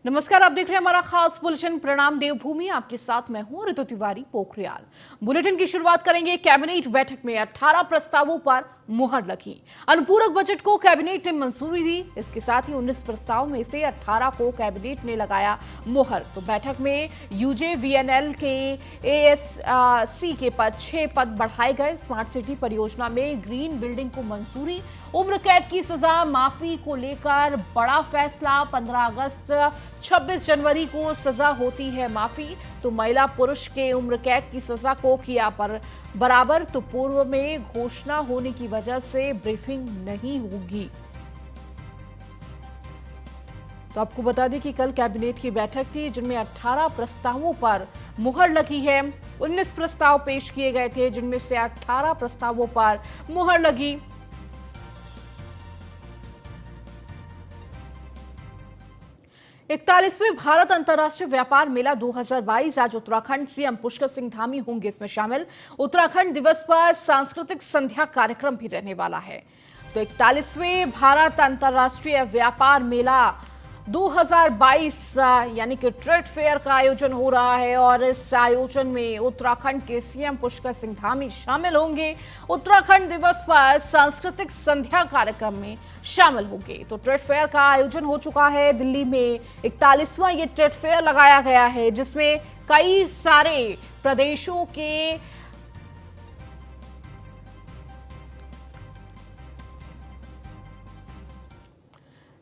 नमस्कार, आप देख रहे हैं हमारा खास बुलेटिन प्रणाम देवभूमि। आपके साथ मैं हूं ऋतु तिवारी पोखरियाल। बुलेटिन की शुरुआत करेंगे। कैबिनेट बैठक में 18 प्रस्तावों पर मुहर लगी। अनुपूरक बजट को कैबिनेट ने मंजूरी दी। इसके साथ ही 19 प्रस्ताव में से 18 को कैबिनेट ने लगाया मुहर। तो बैठक में यूजेवीएनएल के एएससी के 6 पद बढ़ाए गए। स्मार्ट सिटी परियोजना में ग्रीन बिल्डिंग को मंजूरी। उम्र कैद की सजा माफी को लेकर बड़ा फैसला। 15 अगस्त 26 जनवरी को सजा होती है माफी। तो महिला पुरुष के उम्र कैद की सजा को किया पर बराबर। तो पूर्व में घोषणा होने की वजह से ब्रीफिंग नहीं होगी। तो आपको बता दें कि कल कैबिनेट की बैठक थी जिनमें 18 प्रस्तावों पर मुहर लगी है। 19 प्रस्ताव पेश किए गए थे जिनमें से 18 प्रस्तावों पर मुहर लगी। इकतालीसवें भारत अंतर्राष्ट्रीय व्यापार मेला 2022 आज उत्तराखंड सीएम पुष्कर सिंह धामी होंगे इसमें शामिल। उत्तराखंड दिवस पर सांस्कृतिक संध्या कार्यक्रम भी रहने वाला है। तो 41वें भारत अंतर्राष्ट्रीय व्यापार मेला 2022 यानी कि ट्रेड फेयर का आयोजन हो रहा है और इस आयोजन में उत्तराखंड के सीएम पुष्कर सिंह धामी शामिल होंगे। उत्तराखंड दिवस पर सांस्कृतिक संध्या कार्यक्रम में शामिल होंगे। तो ट्रेड फेयर का आयोजन हो चुका है दिल्ली में। 41वां ये ट्रेड फेयर लगाया गया है जिसमें कई सारे प्रदेशों के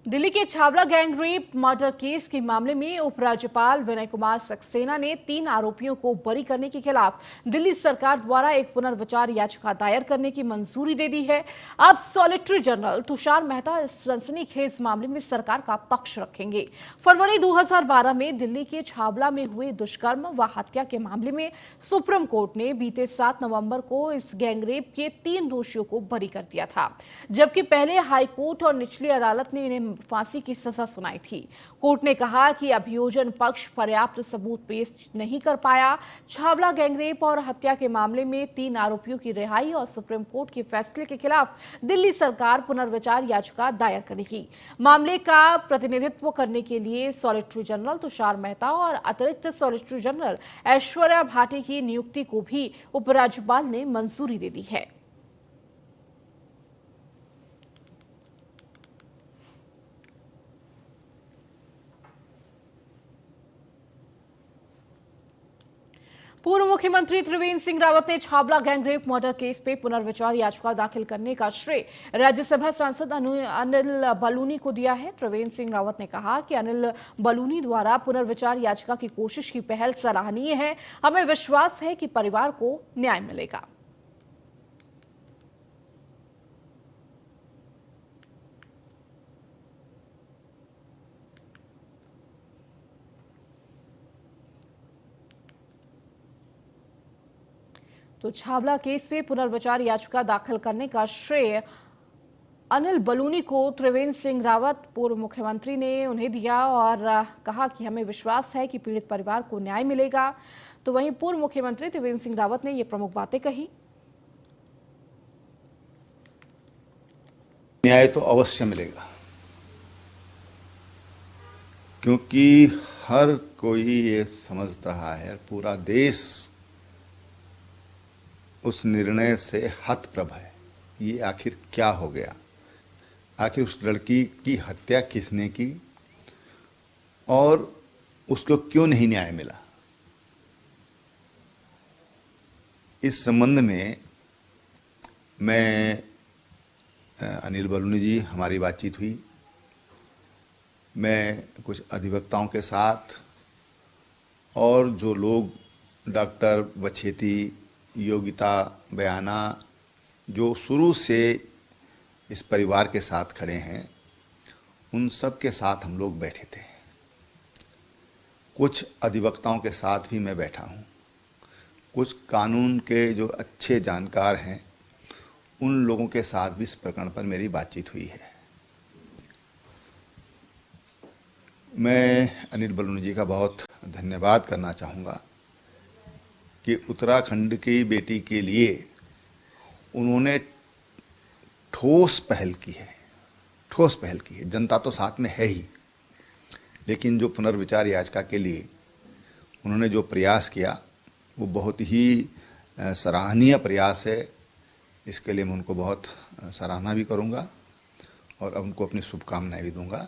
दिल्ली के छावला गैंगरेप मर्डर केस के मामले में उपराज्यपाल विनय कुमार सक्सेना ने 3 आरोपियों को बरी करने के खिलाफ दिल्ली सरकार द्वारा एक पुनर्विचार याचिका दायर करने की मंजूरी दे दी है। अब सॉलिसिटर जनरल तुषार मेहता इस सनसनीखेज मामले में सरकार का पक्ष रखेंगे। फरवरी 2012 में दिल्ली के छावला में हुए दुष्कर्म व हत्या के मामले में सुप्रीम कोर्ट ने बीते 7 नवंबर को इस गैंगरेप के 3 दोषियों को बरी कर दिया था, जबकि पहले हाईकोर्ट और निचली अदालत ने इन्हें फांसी की सजा सुनाई थी। कोर्ट ने कहा कि अभियोजन पक्ष पर्याप्त सबूत पेश नहीं कर पाया। छावला गैंगरेप और हत्या के मामले में 3 आरोपियों की रिहाई और सुप्रीम कोर्ट के फैसले के खिलाफ दिल्ली सरकार पुनर्विचार याचिका दायर करेगी। मामले का प्रतिनिधित्व करने के लिए सॉलिसिटर जनरल तुषार मेहता और अतिरिक्त सॉलिसिटर जनरल ऐश्वर्या भाटी की नियुक्ति को भी उपराज्यपाल ने मंजूरी दे दी है। पूर्व मुख्यमंत्री त्रिवेंद्र सिंह रावत ने छावला गैंगरेप मर्डर केस पे पुनर्विचार याचिका दाखिल करने का श्रेय राज्यसभा सांसद अनिल बलूनी को दिया है। त्रिवेंद्र सिंह रावत ने कहा कि अनिल बलूनी द्वारा पुनर्विचार याचिका की कोशिश की पहल सराहनीय है। हमें विश्वास है कि परिवार को न्याय मिलेगा। तो छावला केस में पुनर्विचार याचिका दाखिल करने का श्रेय अनिल बलूनी को त्रिवेंद्र सिंह रावत पूर्व मुख्यमंत्री ने उन्हें दिया और कहा कि हमें विश्वास है कि पीड़ित परिवार को न्याय मिलेगा। तो वहीं पूर्व मुख्यमंत्री त्रिवेंद्र सिंह रावत ने ये प्रमुख बातें कही। न्याय तो अवश्य मिलेगा, क्योंकि हर कोई ये समझ रहा है, पूरा देश उस निर्णय से हतप्रभ है। ये आखिर क्या हो गया, आखिर उस लड़की की हत्या किसने की और उसको क्यों नहीं न्याय मिला। इस संबंध में मैं अनिल बलूनी जी, हमारी बातचीत हुई। मैं कुछ अधिवक्ताओं के साथ और जो लोग डॉक्टर बछेती, योगिता बयाना, जो शुरू से इस परिवार के साथ खड़े हैं, उन सब के साथ हम लोग बैठे थे। कुछ अधिवक्ताओं के साथ भी मैं बैठा हूँ। कुछ कानून के जो अच्छे जानकार हैं उन लोगों के साथ भी इस प्रकरण पर मेरी बातचीत हुई है। मैं अनिल बलूनी जी का बहुत धन्यवाद करना चाहूँगा कि उत्तराखंड की बेटी के लिए उन्होंने ठोस पहल की है। जनता तो साथ में है ही, लेकिन जो पुनर्विचार याचिका के लिए उन्होंने जो प्रयास किया वो बहुत ही सराहनीय प्रयास है। इसके लिए मैं उनको बहुत सराहना भी करूंगा और उनको अपनी शुभकामनाएं भी दूंगा।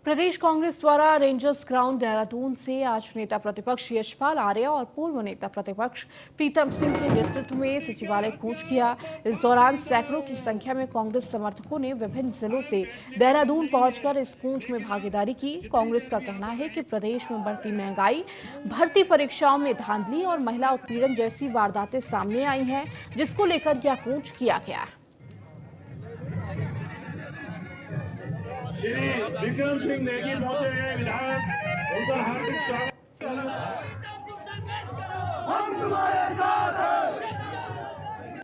प्रदेश कांग्रेस द्वारा रेंजर्स ग्राउंड देहरादून से आज नेता प्रतिपक्ष यशपाल आर्य और पूर्व नेता प्रतिपक्ष प्रीतम सिंह के नेतृत्व में सचिवालय कूच किया। इस दौरान सैकड़ों की संख्या में कांग्रेस समर्थकों ने विभिन्न जिलों से देहरादून पहुंचकर इस कूच में भागीदारी की। कांग्रेस का कहना है कि प्रदेश में बढ़ती महंगाई, भर्ती परीक्षाओं में धांधली और महिला उत्पीड़न जैसी वारदातें सामने आई हैं, जिसको लेकर यह कूच किया गया है। श्री विक्रम सिंह नेगी पहुंचे हैं विधायक, उनका हार्दिक स्वागत। हम तुम्हारे साथ हैं।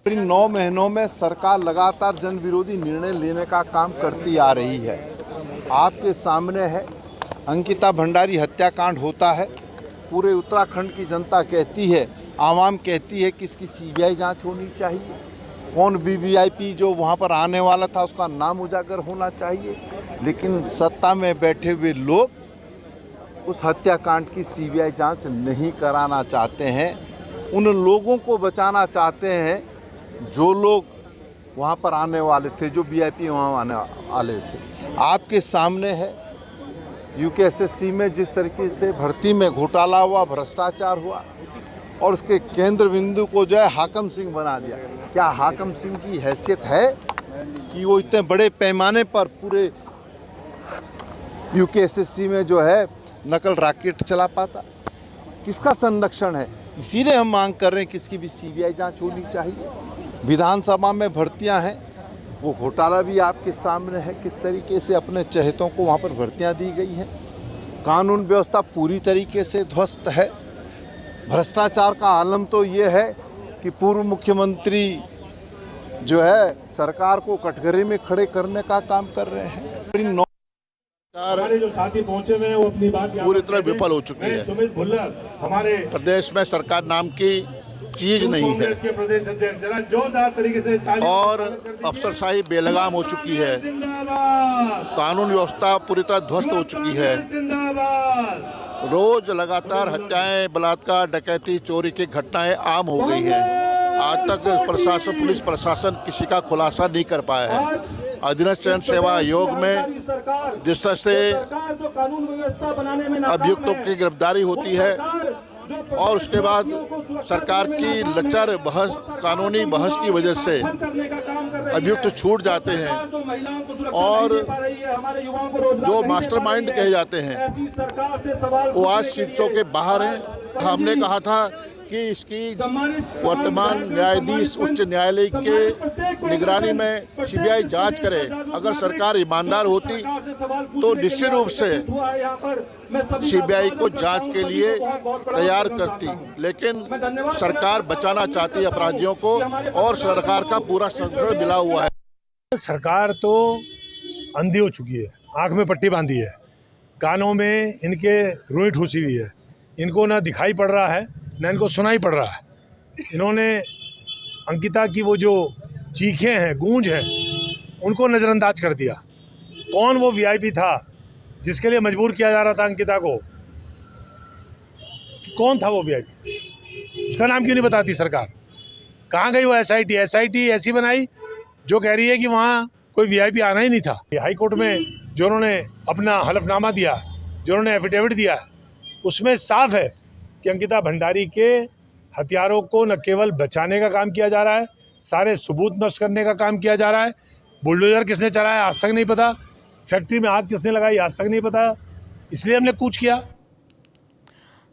इन 9 महीनों में सरकार लगातार जन विरोधी निर्णय लेने का काम करती आ रही है। आपके सामने है, अंकिता भंडारी हत्याकांड होता है, पूरे उत्तराखंड की जनता कहती है, आवाम कहती है कि इसकी सीबीआई जांच होनी चाहिए। कौन वीवीआईपी जो वहाँ पर आने वाला था उसका नाम उजागर होना चाहिए। लेकिन सत्ता में बैठे हुए लोग उस हत्याकांड की सीबीआई जांच नहीं कराना चाहते हैं। उन लोगों को बचाना चाहते हैं जो लोग वहाँ पर आने वाले थे, जो वीआईपी वहाँ आने वाले थे। आपके सामने है यूकेएसएससी में जिस तरीके से भर्ती में घोटाला हुआ, भ्रष्टाचार हुआ और उसके केंद्र बिंदु को जो है हाकम सिंह बना दिया। क्या हाकम सिंह की हैसियत है कि वो इतने बड़े पैमाने पर पूरे यूकेएसएससी में जो है नकल रॉकेट चला पाता? किसका संरक्षण है? इसीलिए हम मांग कर रहे हैं कि इसकी भी सीबीआई जांच होनी चाहिए। विधानसभा में भर्तियां हैं, वो घोटाला भी आपके सामने है, किस तरीके से अपने चहेतों को वहाँ पर भर्तियां दी गई हैं। कानून व्यवस्था पूरी तरीके से ध्वस्त है। भ्रष्टाचार का आलम तो ये है कि पूर्व मुख्यमंत्री जो है सरकार को कटघरे में खड़े करने का काम कर रहे हैं। हमारे जो साथी पहुंचे हुए हैं वो अपनी बात पूरी तरह विफल हो चुकी है। सुमित भुल्लर हमारे प्रदेश में सरकार नाम की चीज नहीं है कांग्रेस के प्रदेश अध्यक्ष, जरा जोरदार तरीके से ताली और अफसरशाही बेलगाम हो चुकी है। जिंदाबाद, कानून व्यवस्था पूरी तरह ध्वस्त हो चुकी है। जिंदाबाद। रोज लगातार हत्याएं, बलात्कार, डकैती, चोरी की घटनाएं आम हो गई हैं। आज तक प्रशासन, पुलिस प्रशासन किसी का खुलासा नहीं कर पाया है। अधीनस्थ जन सेवा आयोग में जिस तरह से अभियुक्तों की गिरफ्तारी होती है और उसके बाद सरकार की लचर बहस, कानूनी बहस की वजह से अभियुक्त छूट जाते हैं और जो मास्टरमाइंड कहे जाते हैं वो आज शिक्षकों के बाहर हैं। हमने कहा था कि इसकी वर्तमान न्यायाधीश उच्च न्यायालय के निगरानी में सीबीआई जांच करे। अगर सरकार ईमानदार होती तो निश्चित रूप से सीबीआई को जांच के लिए तैयार करती, लेकिन सरकार बचाना चाहती है अपराधियों को और सरकार का पूरा संरक्षण मिला हुआ है। सरकार तो अंधी हो चुकी है, आंख में पट्टी बांधी है, कानों में इनके रुई ठूसी हुई है। इनको ना दिखाई पड़ रहा है न इनको सुनाई पड़ रहा है। इन्होंने अंकिता की वो जो चीखें हैं, गूंज है, उनको नज़रअंदाज कर दिया। कौन वो वीआईपी था जिसके लिए मजबूर किया जा रहा था अंकिता को? कौन था वो वीआईपी? उसका नाम क्यों नहीं बताती सरकार? कहाँ गई वो एसआईटी? एसआईटी ऐसी बनाई जो कह रही है कि वहाँ कोई वीआईपी आना ही नहीं था। हाई कोर्ट में जो उन्होंने अपना हलफनामा दिया, जो उन्होंने एफिडेविट दिया, उसमें साफ है कि अंकिता भंडारी के हथियारों को न केवल बचाने का काम किया जा रहा है, सारे सबूत नष्ट करने का काम किया जा रहा है। बुलडोजर किसने चलाया आज तक नहीं पता, फैक्ट्री में आग किसने लगाई आज तक नहीं पता, इसलिए हमने कूच किया।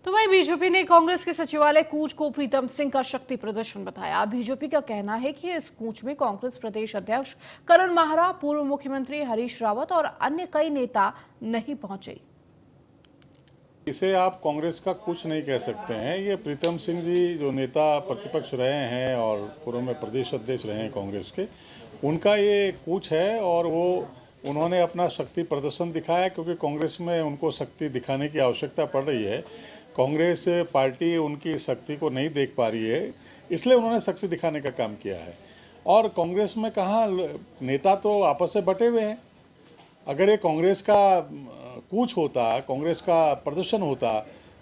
तो वहीं बीजेपी ने कांग्रेस के सचिवालय कूच को प्रीतम सिंह का शक्ति प्रदर्शन बताया। बीजेपी का कहना है कि इस कूच में कांग्रेस प्रदेश अध्यक्ष करण माहरा, पूर्व मुख्यमंत्री हरीश रावत और अन्य कई नेता नहीं पहुंचे। इसे आप कांग्रेस का कुछ नहीं कह सकते हैं। ये प्रीतम सिंह जी जो नेता प्रतिपक्ष रहे हैं और पूर्व में प्रदेश अध्यक्ष रहे हैं कांग्रेस के, उनका ये कूच है और वो उन्होंने अपना शक्ति प्रदर्शन दिखाया क्योंकि कांग्रेस में उनको शक्ति दिखाने की आवश्यकता पड़ रही है। कांग्रेस पार्टी उनकी शक्ति को नहीं देख पा रही है, इसलिए उन्होंने शक्ति दिखाने का काम किया है। और कांग्रेस में कहाँ नेता तो आपस में बटे हुए हैं। अगर ये कांग्रेस का कूच होता, कांग्रेस का प्रदर्शन होता,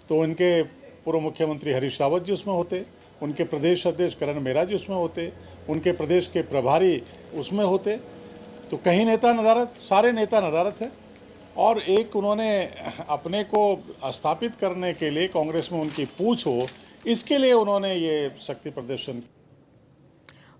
तो इनके पूर्व मुख्यमंत्री हरीश रावत जी उसमें होते, उनके प्रदेश अध्यक्ष करण मेहरा जी उसमें होते, उनके प्रदेश के प्रभारी उसमें होते। तो कहीं नेता नदारत, सारे नेता नदारत है। और एक उन्होंने अपने को स्थापित करने के लिए कांग्रेस में उनकी पूछ हो, इसके लिए उन्होंने ये शक्ति प्रदर्शन।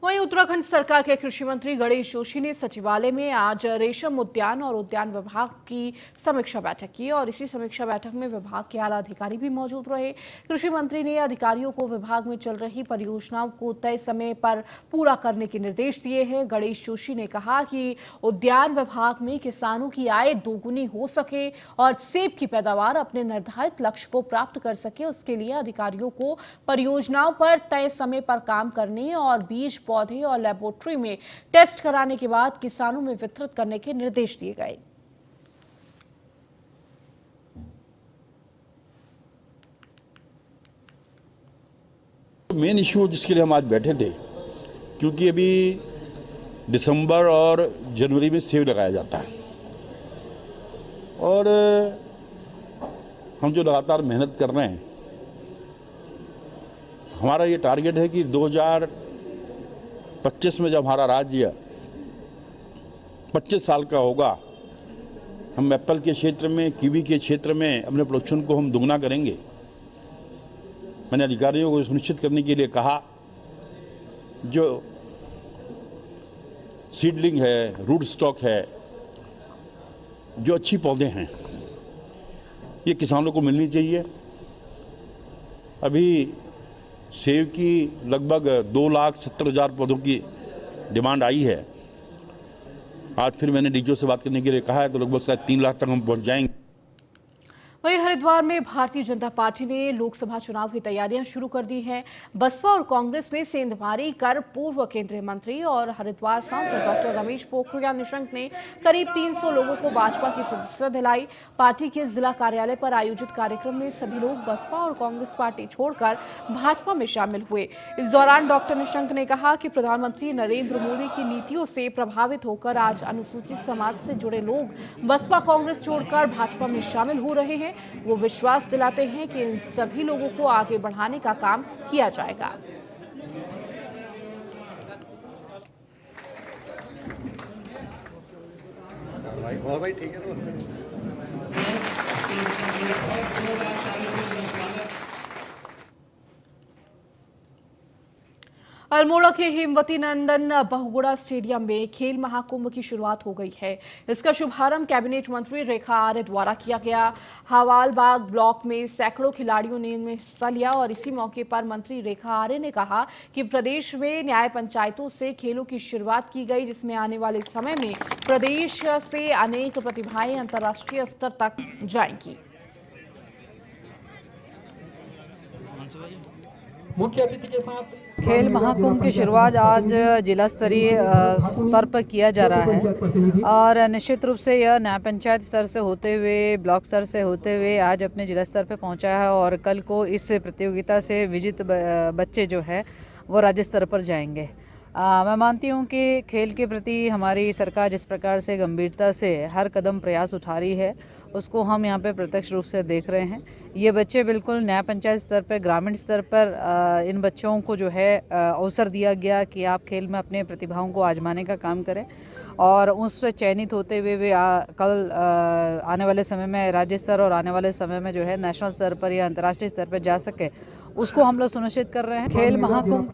वहीं उत्तराखंड सरकार के कृषि मंत्री गणेश जोशी ने सचिवालय में आज रेशम उद्यान और उद्यान विभाग की समीक्षा बैठक की और इसी समीक्षा बैठक में विभाग के आला अधिकारी भी मौजूद रहे। कृषि मंत्री ने अधिकारियों को विभाग में चल रही परियोजनाओं को तय समय पर पूरा करने के निर्देश दिए हैं। गणेश जोशी ने कहा कि उद्यान विभाग में किसानों की आय दोगुनी हो सके और सेब की पैदावार अपने निर्धारित लक्ष्य को प्राप्त कर सके, उसके लिए अधिकारियों को परियोजनाओं पर तय समय पर काम करने और बीज, पौधे और लेबोरेटरी में टेस्ट कराने के बाद किसानों में वितरित करने के निर्देश दिए गए। मेन इश्यू जिसके लिए हम आज बैठे थे, क्योंकि अभी दिसंबर और जनवरी में सेब लगाया जाता है और हम जो लगातार मेहनत कर रहे हैं, हमारा ये टारगेट है कि 2025 में जब हमारा राज्य 25 साल का होगा, हम एप्पल के क्षेत्र में, कीवी के क्षेत्र में अपने प्रोडक्शन को हम दुगना करेंगे। मैंने अधिकारियों को सुनिश्चित करने के लिए कहा, जो सीडलिंग है, रूट स्टॉक है, जो अच्छी पौधे हैं, ये किसानों को मिलनी चाहिए। अभी सेब की लगभग 2,70,000 पौधों की डिमांड आई है। आज फिर मैंने डीजीओ से बात करने के लिए कहा है, तो लगभग शायद 3 लाख तक हम पहुंच जाएंगे। वहीं हरिद्वार में भारतीय जनता पार्टी ने लोकसभा चुनाव की तैयारियां शुरू कर दी हैं। बसपा और कांग्रेस में सेंधमारी कर पूर्व केंद्रीय मंत्री और हरिद्वार सांसद डॉक्टर रमेश पोखरियाल निशंक ने करीब 300 लोगों को भाजपा की सदस्यता दिलाई। पार्टी के जिला कार्यालय पर आयोजित कार्यक्रम में सभी लोग बसपा और कांग्रेस पार्टी छोड़कर भाजपा में शामिल हुए। इस दौरान डॉक्टर निशंक ने कहा कि प्रधानमंत्री नरेंद्र मोदी की नीतियों से प्रभावित होकर आज अनुसूचित समाज से जुड़े लोग बसपा कांग्रेस छोड़कर भाजपा में शामिल हो रहे हैं। वो विश्वास दिलाते हैं कि इन सभी लोगों को आगे बढ़ाने का काम किया जाएगा। भाई ठीक है तो अल्मोड़ा के हेमवती नंदन बहुगुणा स्टेडियम में खेल महाकुंभ की शुरुआत हो गई है। इसका शुभारंभ कैबिनेट मंत्री रेखा आर्य द्वारा किया गया। हवालबाग ब्लॉक में सैकड़ों खिलाड़ियों ने इनमें हिस्सा लिया और इसी मौके पर मंत्री रेखा आर्य ने कहा कि प्रदेश में न्याय पंचायतों से खेलों की शुरुआत की गई, जिसमें आने वाले समय में प्रदेश से अनेक प्रतिभाएं अंतर्राष्ट्रीय स्तर तक जाएंगी। मुख्य अतिथि के साथ खेल महाकुंभ की शुरुआत आज जिला स्तरीय स्तर पर किया जा रहा है और निश्चित रूप से यह न्याय पंचायत स्तर से होते हुए, ब्लॉक स्तर से होते हुए आज अपने जिला स्तर पर पहुंचा है और कल को इस प्रतियोगिता से विजेता बच्चे जो है वो राज्य स्तर पर जाएंगे। मैं मानती हूँ कि खेल के प्रति हमारी सरकार जिस प्रकार से गंभीरता से हर कदम प्रयास उठा रही है, उसको हम यहाँ पे प्रत्यक्ष रूप से देख रहे हैं। ये बच्चे बिल्कुल न्याय पंचायत स्तर पर, ग्रामीण स्तर पर इन बच्चों को जो है अवसर दिया गया कि आप खेल में अपने प्रतिभाओं को आजमाने का काम करें और उससे चयनित होते हुए वे कल आने वाले समय में राज्य स्तर और आने वाले समय में जो है नेशनल स्तर पर या अंतर्राष्ट्रीय स्तर पर जा सके, उसको हम लोग सुनिश्चित कर रहे हैं। खेल महाकुंभ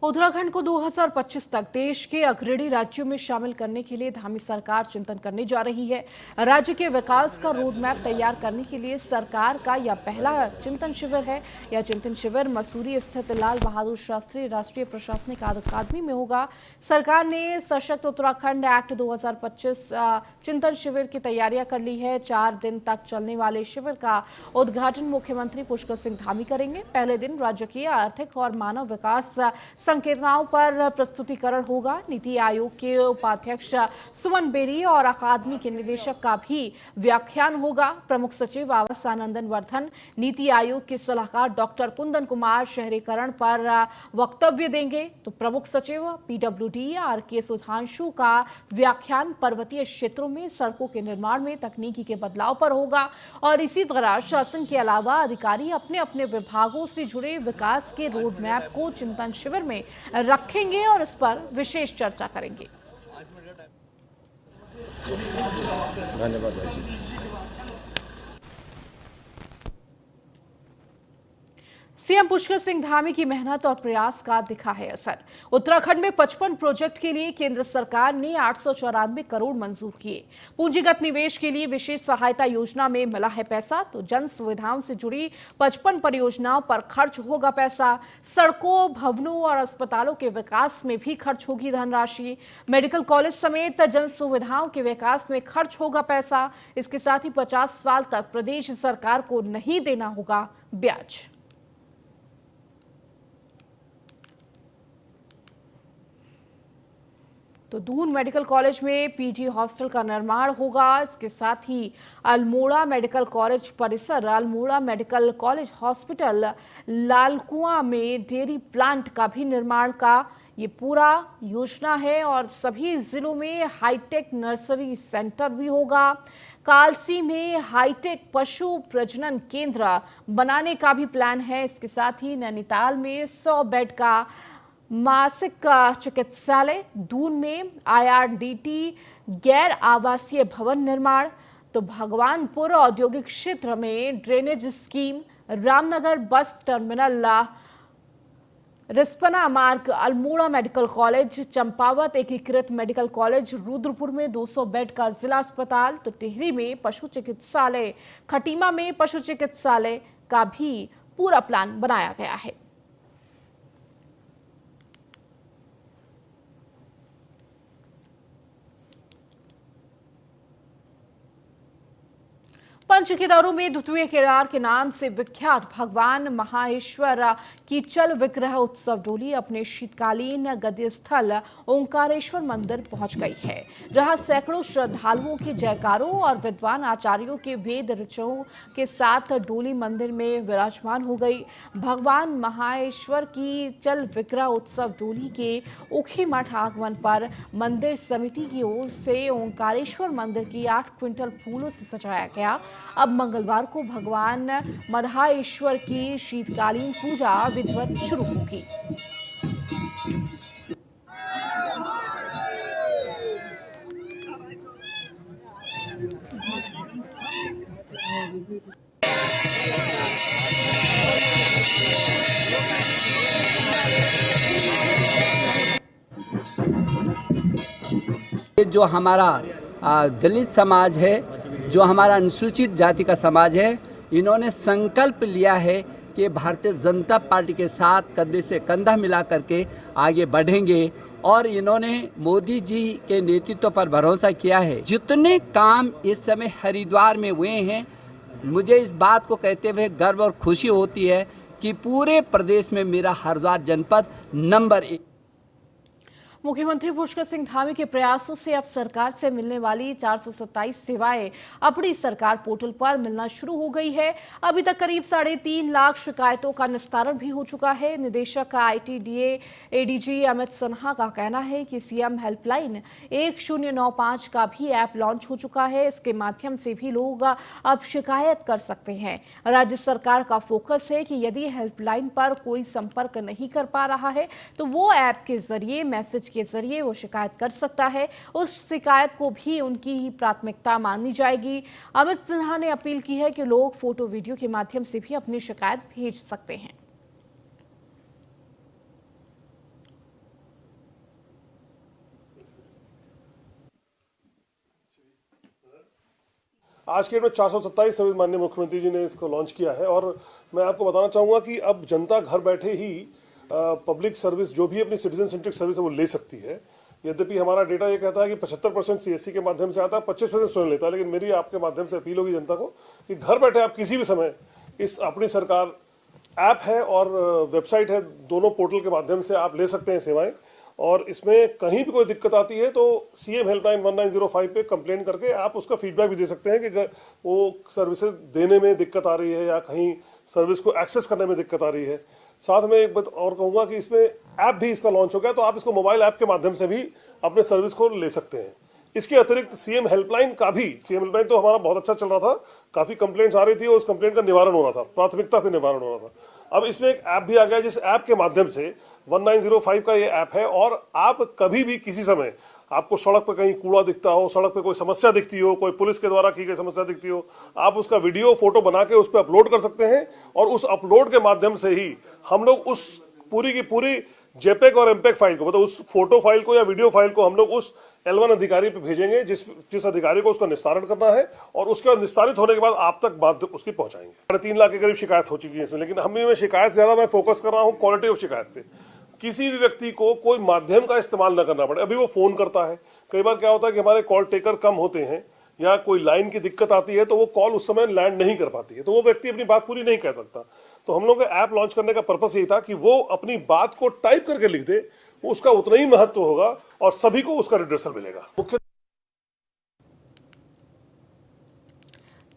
उत्तराखंड को 2025 तक देश के अग्रणी राज्यों में शामिल करने के लिए धामी सरकार चिंतन करने जा रही है। राज्य के विकास का रोड मैप तैयार करने के लिए सरकार का यह पहला चिंतन शिविर है। यह चिंतन शिविर मसूरी स्थित लाल बहादुर शास्त्री राष्ट्रीय प्रशासनिक अकादमी में होगा। सरकार ने सशक्त उत्तराखंड एक्ट 2025 चिंतन शिविर की तैयारियां कर ली है। 4 दिन तक चलने वाले शिविर का उद्घाटन मुख्यमंत्री पुष्कर सिंह धामी करेंगे। पहले दिन राज्य की आर्थिक और मानव विकास संकेतनाओं पर प्रस्तुतिकरण होगा। नीति आयोग के उपाध्यक्ष सुमन बेरी और अकादमी के निदेशक का भी व्याख्यान होगा। प्रमुख सचिव आवास आनंदन वर्धन, नीति आयोग के सलाहकार डॉक्टर कुंदन कुमार शहरीकरण पर वक्तव्य देंगे, तो प्रमुख सचिव पीडब्ल्यूडी आर.के. सुधांशु का व्याख्यान पर्वतीय क्षेत्रों में सड़कों के निर्माण में तकनीकी के बदलाव पर होगा। और इसी तरह शासन के अलावा अधिकारी अपने अपने विभागों से जुड़े विकास के रोड मैप को चिंतन शिविर में रखेंगे और इस पर विशेष चर्चा करेंगे। धन्यवाद। सीएम पुष्कर सिंह धामी की मेहनत और प्रयास का दिखा है असर। उत्तराखंड में 55 प्रोजेक्ट के लिए केंद्र सरकार ने 894 करोड़ मंजूर किए। पूंजीगत निवेश के लिए विशेष सहायता योजना में मिला है पैसा, तो जन सुविधाओं से जुड़ी 55 परियोजनाओं पर खर्च होगा पैसा। सड़कों, भवनों और अस्पतालों के विकास में भी खर्च होगी धनराशि। मेडिकल कॉलेज समेत जन सुविधाओं के विकास में खर्च होगा पैसा। इसके साथ ही 50 साल तक प्रदेश सरकार को नहीं देना होगा ब्याज। तो दून मेडिकल कॉलेज में पीजी हॉस्टल का निर्माण होगा। इसके साथ ही अल्मोड़ा मेडिकल कॉलेज परिसर, Almora medical college hospital, Lalkuan में डेयरी प्लांट का भी निर्माण का ये पूरा योजना है। और सभी जिलों में हाईटेक नर्सरी सेंटर भी होगा। कालसी में हाईटेक पशु प्रजनन केंद्र बनाने का भी प्लान है। इसके साथ ही नैनीताल में 100 बेड का मासिक चिकित्सालय, दून में आईआरडीटी गैर आवासीय भवन निर्माण, तो भगवानपुर औद्योगिक क्षेत्र में drainage scheme, Ramnagar bus terminal, Rispana मार्ग, अल्मोड़ा मेडिकल कॉलेज, चंपावत एकीकृत मेडिकल कॉलेज, रुद्रपुर में 200 बेड का जिला अस्पताल, तो टिहरी में पशु चिकित्सालय, खटीमा में पशु चिकित्सालय का भी पूरा प्लान बनाया गया है। पंचकेदारों में द्वितीय केदार के नाम से विख्यात भगवान महाएश्वर की चल विग्रह उत्सव डोली अपने शीतकालीन गद्य स्थल ओंकारेश्वर मंदिर पहुंच गई है, जहां सैकड़ों श्रद्धालुओं के जयकारों और विद्वान आचार्यों के वेद ऋचाओं के साथ डोली मंदिर में विराजमान हो गई। भगवान महाएश्वर की चल विग्रह उत्सव डोली के ओखी मठ आगमन पर मंदिर समिति की ओर से ओंकारेश्वर मंदिर की 8 क्विंटल फूलों से सजाया गया। अब मंगलवार को भगवान मधाएश्वर की शीतकालीन पूजा विधिवत शुरू होगी। जो हमारा दलित समाज है, जो हमारा अनुसूचित जाति का समाज है, इन्होंने संकल्प लिया है कि भारतीय जनता पार्टी के साथ कंधे से कंधा मिला करके आगे बढ़ेंगे और इन्होंने मोदी जी के नेतृत्व पर भरोसा किया है। जितने काम इस समय हरिद्वार में हुए हैं, मुझे इस बात को कहते हुए गर्व और खुशी होती है कि पूरे प्रदेश में मेरा हरिद्वार जनपद नंबर 1। मुख्यमंत्री पुष्कर सिंह धामी के प्रयासों से अब सरकार से मिलने वाली 427 सेवाएं अपनी सरकार पोर्टल पर मिलना शुरू हो गई है। अभी तक करीब 3.5 लाख शिकायतों का निस्तारण भी हो चुका है। निदेशक आईटीडीए एडीजी अमित सिन्हा का कहना है कि सीएम हेल्पलाइन 1095 का भी ऐप लॉन्च हो चुका है। इसके माध्यम से भी लोग अब शिकायत कर सकते हैं। राज्य सरकार का फोकस है कि यदि हेल्पलाइन पर कोई संपर्क नहीं कर पा रहा है तो वो ऐप के जरिए, मैसेज के जरिए वो शिकायत कर सकता है। उस शिकायत को भी उनकी ही प्राथमिकता मानी जाएगी। अमित सिन्हा ने अपील की है कि लोग फोटो वीडियो के माध्यम से भी अपनी शिकायत भेज सकते हैं। आज के डेट में 427 सर्विस माननीय मुख्यमंत्री जी ने इसको लॉन्च किया है और मैं आपको बताना चाहूँगा कि अब जनता घर बैठे ही पब्लिक सर्विस जो भी अपनी सिटीजन सेंट्रिक सर्विस है वो ले सकती है। यद्यपि हमारा डेटा ये कहता है कि 75% सीएससी के माध्यम से आता है, 25% स्वयं लेता है, लेकिन मेरी आपके माध्यम से अपील होगी जनता को कि घर बैठे आप किसी भी समय इस अपनी सरकार ऐप है और वेबसाइट है, दोनों पोर्टल के माध्यम से आप ले सकते हैं सेवाएं। और इसमें कहीं भी कोई दिक्कत आती है तो CM हेल्पलाइन 1905 पे कंप्लेन करके आप उसका फीडबैक भी दे सकते हैं कि वो सर्विसेज देने में दिक्कत आ रही है या कहीं सर्विस को एक्सेस करने में दिक्कत आ रही है। साथ में एक बात और कहूँगा कि इसमें ऐप भी इसका लॉन्च हो गया, तो आप इसको मोबाइल ऐप के माध्यम से भी अपने सर्विस को ले सकते हैं। इसके अतिरिक्त CM हेल्पलाइन का भी, CM हेल्पलाइन तो हमारा बहुत अच्छा चल रहा था, काफ़ी कंप्लेंट्स आ रही थी और उस कंप्लेंट का निवारण हो रहा था, प्राथमिकता से निवारण हो रहा था। अब इसमें एक ऐप भी आ गया, जिस ऐप के माध्यम से 1905 का ये ऐप है और आप कभी भी किसी समय आपको सड़क पर कहीं कूड़ा दिखता हो, सड़क पर कोई समस्या दिखती हो, कोई पुलिस के द्वारा की गई समस्या दिखती हो, आप उसका वीडियो फोटो बना के उस पर अपलोड कर सकते हैं और उस अपलोड के माध्यम से ही हम लोग उस पूरी की पूरी JPEG और MPEG फाइल को, मतलब उस फोटो फाइल को या वीडियो फाइल को हम लोग उस L1 अधिकारी पे भेजेंगे जिस अधिकारी को उसका निस्तारण करना है, और उसके बाद निस्तारित होने के बाद आप तक बात उसकी पहुंचाएंगे। 3 लाख के करीब शिकायत हो चुकी है इसमें, लेकिन हमें में शिकायत ज्यादा मैं फोकस कर रहा हूँ क्वालिटी ऑफ शिकायत पे। किसी भी व्यक्ति को कोई माध्यम का इस्तेमाल न करना पड़े। अभी वो फोन करता है, कई बार क्या होता है कि हमारे कॉल टेकर कम होते हैं या कोई लाइन की दिक्कत आती है तो वो कॉल उस समय लैंड नहीं कर पाती है, तो वो व्यक्ति अपनी बात पूरी नहीं कह सकता। तो हम लोग का ऐप लॉन्च करने का पर्पस यही था कि वो अपनी बात को टाइप करके लिख दे, उसका उतना ही महत्व होगा और सभी को उसका रिड्रेसल मिलेगा। मुख्य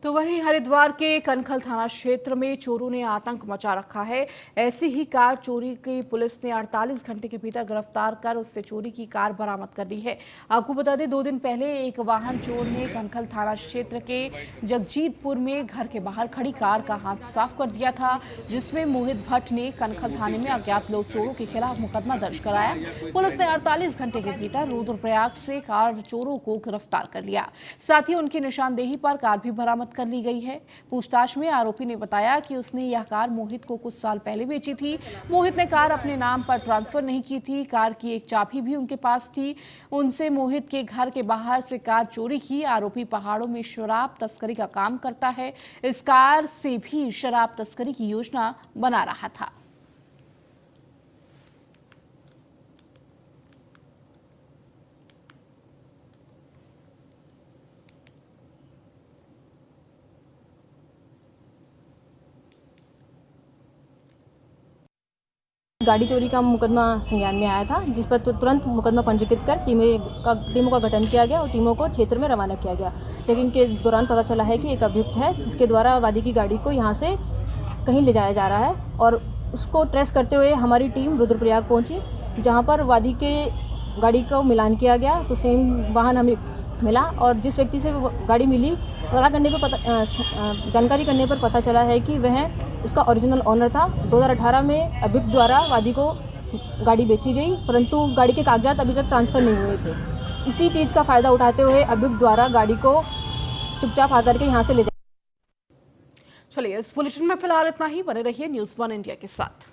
तो वहीं हरिद्वार के कनखल थाना क्षेत्र में चोरों ने आतंक मचा रखा है। ऐसी ही कार चोरी की पुलिस ने 48 घंटे के भीतर गिरफ्तार कर उससे चोरी की कार बरामद कर ली है। आपको बता दें, 2 दिन पहले एक वाहन चोर ने कनखल थाना क्षेत्र के जगजीतपुर में घर के बाहर खड़ी कार का हाथ साफ कर दिया था, जिसमें मोहित भट्ट ने कनखल थाने में अज्ञात लोग चोरों के खिलाफ मुकदमा दर्ज कराया। पुलिस ने 48 घंटे के भीतर रुद्रप्रयाग से कार चोरों को गिरफ्तार कर लिया। साथ ही उनकी निशानदेही पर कार भी बरामद कर ली गई है। पूछताछ में आरोपी ने बताया कि उसने यह कार मोहित को कुछ साल पहले बेची थी। मोहित ने कार अपने नाम पर ट्रांसफर नहीं की थी। कार की एक चाबी भी उनके पास थी। उनसे मोहित के घर के बाहर से कार चोरी की। आरोपी पहाड़ों में शराब तस्करी का काम करता है। इस कार से भी शराब तस्करी की योजना बना रहा था। गाड़ी चोरी का मुकदमा संज्ञान में आया था, जिस पर तुरंत मुकदमा पंजीकृत कर टीमों का गठन किया गया और टीमों को क्षेत्र में रवाना किया गया। चेकिंग के दौरान पता चला है कि एक अभियुक्त है, जिसके द्वारा वादी की गाड़ी को यहां से कहीं ले जाया जा रहा है, और उसको ट्रेस करते हुए हमारी टीम रुद्रप्रयाग पहुंची, जहां पर वादी के गाड़ी को मिलान किया गया तो सेम वाहन हमें मिला, और जिस व्यक्ति से गाड़ी मिली जानकारी करने पर पता चला है कि वह उसका ओरिजिनल ऑनर था। 2018 में अभियुक्त द्वारा वादी को गाड़ी बेची गई, परंतु गाड़ी के कागजात अभी तक ट्रांसफ़र नहीं हुए थे। इसी चीज़ का फ़ायदा उठाते हुए अभियुक्त द्वारा गाड़ी को चुपचाप आकर के यहाँ से ले जाए। चलिए, इस बुलेटिन में फिलहाल इतना ही। बने रहिए न्यूज़ 1 इंडिया के साथ।